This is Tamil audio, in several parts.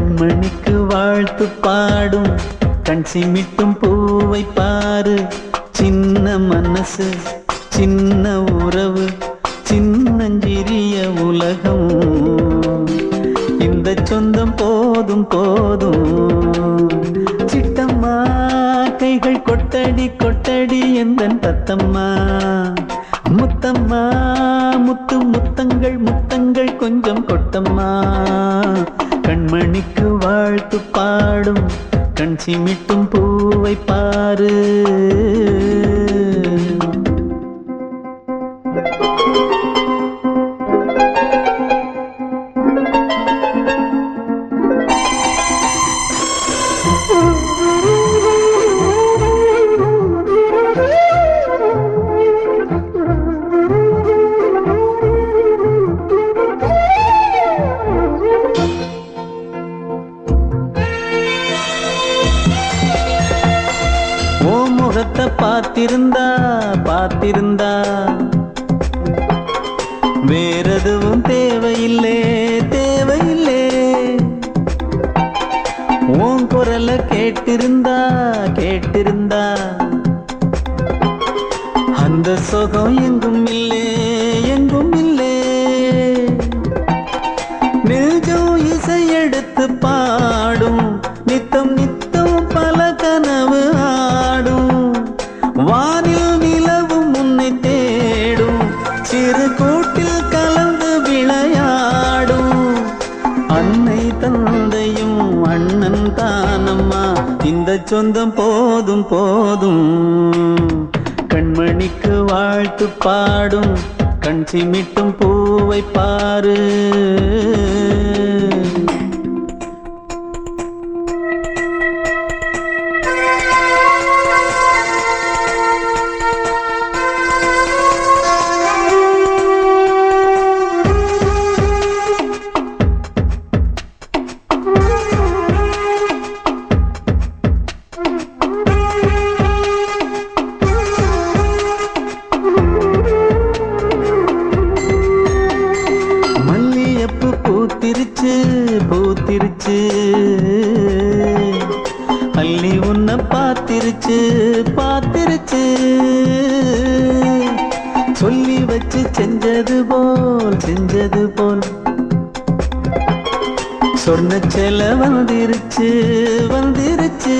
கண்மணிக்கு வாழ்த்து பாடும் கண் சிமிட்டும் பூவை பாரு. சின்ன மனசு சின்ன உறவு சின்னஞ்சிறிய உலகம். இந்த சொந்தம் போதும் போதும். சிட்டம்மா கைகள் கொட்டடி கொட்டடி எந்தன் தத்தம்மா. முத்தம்மா முத்து முத்தங்கள் முத்தங்கள் கொஞ்சம் கொட்டம்மா. கண்மணிக்கு வாழ்த்து பாடும் கண் சிமிட்டும் பூவை பாரு. முகத்தை பார்த்திருந்தா பார்த்திருந்தா வேறெதுவும் தேவையில்லை தேவையில்லை. உன் குரலை கேட்டிருந்தா கேட்டிருந்தா அந்த சுகம் எங்கும் இல்லை எங்கும் இல்லை. நெஞ்சம் இசை எடுத்து பாடும் நித்தம் நித்தம் பல கனவு ஆடும். வானில் நிலவும் உன்னை தேடும் சிறு கூட்டில் கலந்து விளையாடும். அன்னை தந்தையும் அண்ணன் தானம்மா. இந்த சொந்தம் போதும் போதும். கண்மணிக்கு வாழ்த்து பாடும் கண் சிமிட்டும் பூவை பாரு. பூத்திருச்சு பூத்திருச்சு அள்ளி உன்னை பார்த்திருச்சு பார்த்திருச்சு. சொல்லி வச்சு செஞ்சது போல் சொன்ன செல வந்துருச்சு வந்துருச்சு.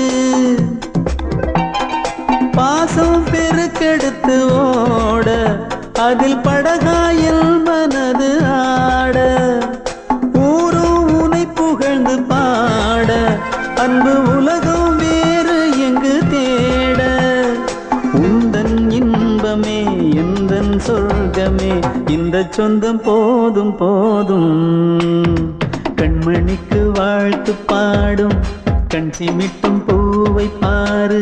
பாசம் பெருக்கெடுத்து ஓட அதில் படகாயில் மனது ஆட. புகழ்ந்து பாட அன்பு உலகம் வேறு எங்கு தேட. உந்தன் இன்பமே எந்தன் சொர்க்கமே இந்த சொந்தம் போதும் போதும். கண்மணிக்கு வாழ்த்து பாடும் கண் சிமிட்டும் பூவை பாரு.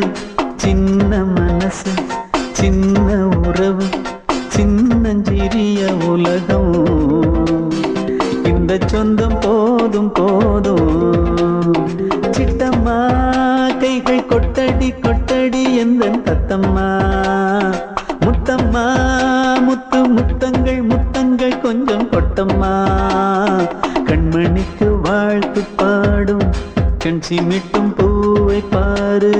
சின்ன மனசு சின்ன உறவு சின்னஞ்சிறிய உலகம். இந்த சொந்தம் போதும் போதும். சிட்டம்மா கைகள் கொட்டடி கொட்டடி எந்தன் தத்தம்மா. முத்தம்மா முத்து முத்தங்கள் முத்தங்கள் கொஞ்சம் கொட்டம்மா. கண்மணிக்கு வாழ்த்து பாடும் கண் சிமிட்டும் பூவை பாரு.